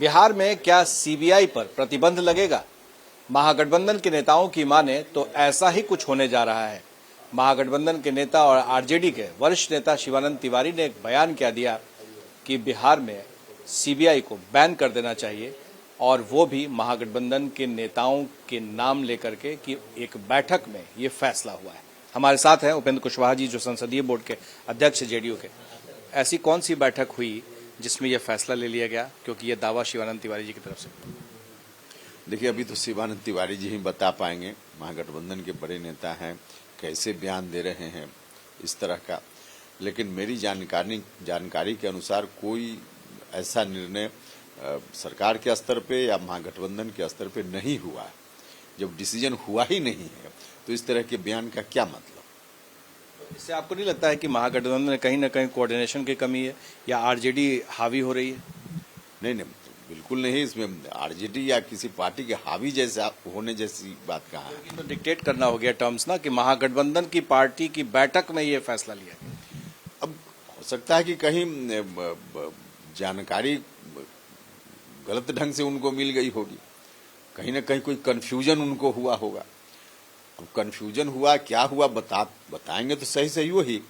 बिहार में क्या सीबीआई पर प्रतिबंध लगेगा? महागठबंधन के नेताओं की माने तो ऐसा ही कुछ होने जा रहा है। महागठबंधन के नेता और आरजेडी के वरिष्ठ नेता शिवानंद तिवारी ने एक बयान क्या दिया कि बिहार में सीबीआई को बैन कर देना चाहिए, और वो भी महागठबंधन के नेताओं के नाम लेकर के कि एक बैठक में ये फैसला हुआ है। हमारे साथ हैं उपेंद्र कुशवाहा जी, जो संसदीय बोर्ड के अध्यक्ष जेडीयू के। ऐसी कौन सी बैठक हुई जिसमें यह फैसला ले लिया गया, क्योंकि ये दावा शिवानंद तिवारी जी की तरफ से? देखिए, अभी तो शिवानंद तिवारी जी ही बता पाएंगे, महागठबंधन के बड़े नेता हैं, कैसे बयान दे रहे हैं इस तरह का। लेकिन मेरी जानकारी के अनुसार कोई ऐसा निर्णय सरकार के स्तर पे या महागठबंधन के स्तर पे नहीं हुआ है। जब डिसीजन हुआ ही नहीं है तो इस तरह के बयान का क्या मतलब? इससे आपको नहीं लगता है कि महागठबंधन में कहीं ना कहीं कोऑर्डिनेशन की कमी है या आरजेडी हावी हो रही है? नहीं, बिल्कुल नहीं। इसमें आरजेडी या किसी पार्टी के हावी जैसा होने जैसी बात कहाँ है? तो डिक्टेट करना हो गया टर्म्स ना, कि महागठबंधन की पार्टी की बैठक में ये फैसला लिया गया। अब हो सकता है कि कहीं जानकारी गलत ढंग से उनको मिल गई होगी, कहीं ना कहीं कोई कंफ्यूजन उनको हुआ होगा। अब कंफ्यूजन हुआ, क्या हुआ बताएंगे तो सही वही,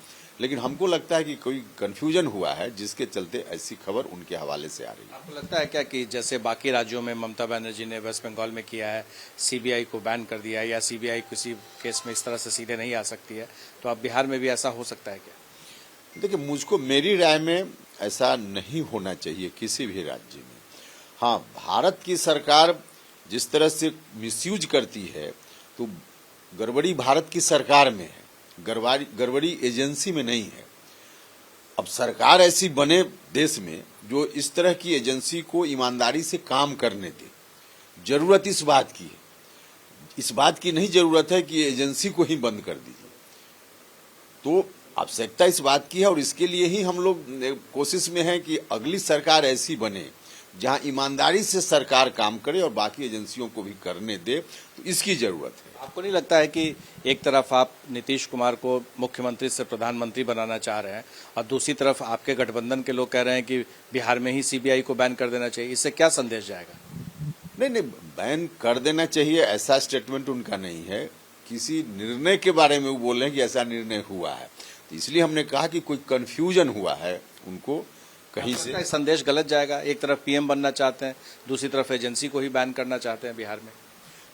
लेकिन हमको लगता है कि कोई कंफ्यूजन हुआ है जिसके चलते ऐसी खबर उनके हवाले से आ रही है। आपको लगता है क्या कि जैसे बाकी राज्यों में ममता बनर्जी ने वेस्ट बंगाल में किया है, सीबीआई को बैन कर दिया है, या सीबीआई किसी केस में इस तरह से सीधे नहीं आ सकती है, तो अब बिहार में भी ऐसा हो सकता है क्या? देखिए, मुझको मेरी राय में ऐसा नहीं होना चाहिए किसी भी राज्य में। हाँ, भारत की सरकार जिस तरह से मिसयूज करती है तो गड़बड़ी भारत की सरकार में है, गड़बड़ी एजेंसी में नहीं है। अब सरकार ऐसी बने देश में जो इस तरह की एजेंसी को ईमानदारी से काम करने दे। जरूरत इस बात की है, इस बात की नहीं जरूरत है कि एजेंसी को ही बंद कर दीजिए। तो आवश्यकता इस बात की है, और इसके लिए ही हम लोग कोशिश में हैं कि अगली सरकार ऐसी बने जहां ईमानदारी से सरकार काम करे और बाकी एजेंसियों को भी करने दे। तो इसकी जरूरत है। आपको नहीं लगता है कि एक तरफ आप नीतीश कुमार को मुख्यमंत्री से प्रधानमंत्री बनाना चाह रहे हैं और दूसरी तरफ आपके गठबंधन के लोग कह रहे हैं कि बिहार में ही सीबीआई को बैन कर देना चाहिए? इससे क्या संदेश जाएगा? नहीं, बैन कर देना चाहिए ऐसा स्टेटमेंट उनका नहीं है। किसी निर्णय के बारे में वो बोल रहे हैं कि ऐसा निर्णय हुआ है, तो इसलिए हमने कहा कि कोई कंफ्यूजन हुआ है उनको कहीं से। संदेश गलत जाएगा। एक तरफ पीएम बनना चाहते हैं, दूसरी तरफ एजेंसी को ही बैन करना चाहते हैं बिहार में।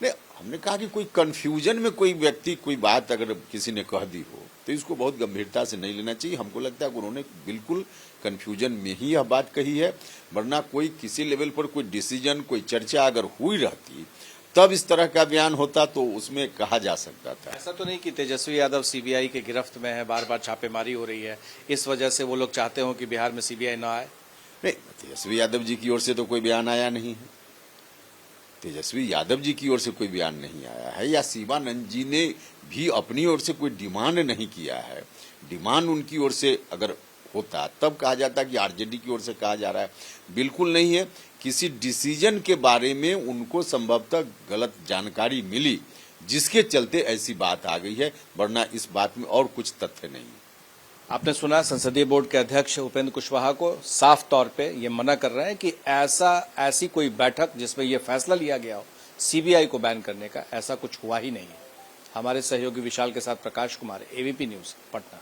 नहीं, हमने कहा कि कोई कंफ्यूजन में कोई व्यक्ति कोई बात अगर किसी ने कह दी हो तो इसको बहुत गंभीरता से नहीं लेना चाहिए। हमको लगता है कि उन्होंने बिल्कुल कंफ्यूजन में ही यह बात कही है, वरना कोई किसी लेवल पर कोई डिसीजन, कोई चर्चा अगर हुई रहती तब इस तरह का बयान होता तो उसमें कहा जा सकता था। ऐसा तो नहीं कि तेजस्वी यादव सीबीआई के गिरफ्त में है, बार बार छापेमारी हो रही है, इस वजह से वो लोग चाहते हो कि बिहार में सीबीआई ना आए? नहीं, तेजस्वी यादव जी की ओर से तो कोई बयान आया नहीं है। तेजस्वी यादव जी की ओर से कोई बयान नहीं आया है, या शिवानंद जी ने भी अपनी ओर से कोई डिमांड नहीं किया है। डिमांड उनकी ओर से अगर होता तब कहा जाता कि आरजेडी की ओर से कहा जा रहा है। बिल्कुल नहीं है। किसी डिसीजन के बारे में उनको संभवतः गलत जानकारी मिली जिसके चलते ऐसी बात आ गई है, वरना इस बात में और कुछ तथ्य नहीं है। आपने सुना संसदीय बोर्ड के अध्यक्ष उपेंद्र कुशवाहा को साफ तौर पे ये मना कर रहे हैं कि ऐसी कोई बैठक जिसमें ये फैसला लिया गया हो सीबीआई को बैन करने का, ऐसा कुछ हुआ ही नहीं है। हमारे सहयोगी विशाल के साथ प्रकाश कुमार, एबीपी न्यूज, पटना।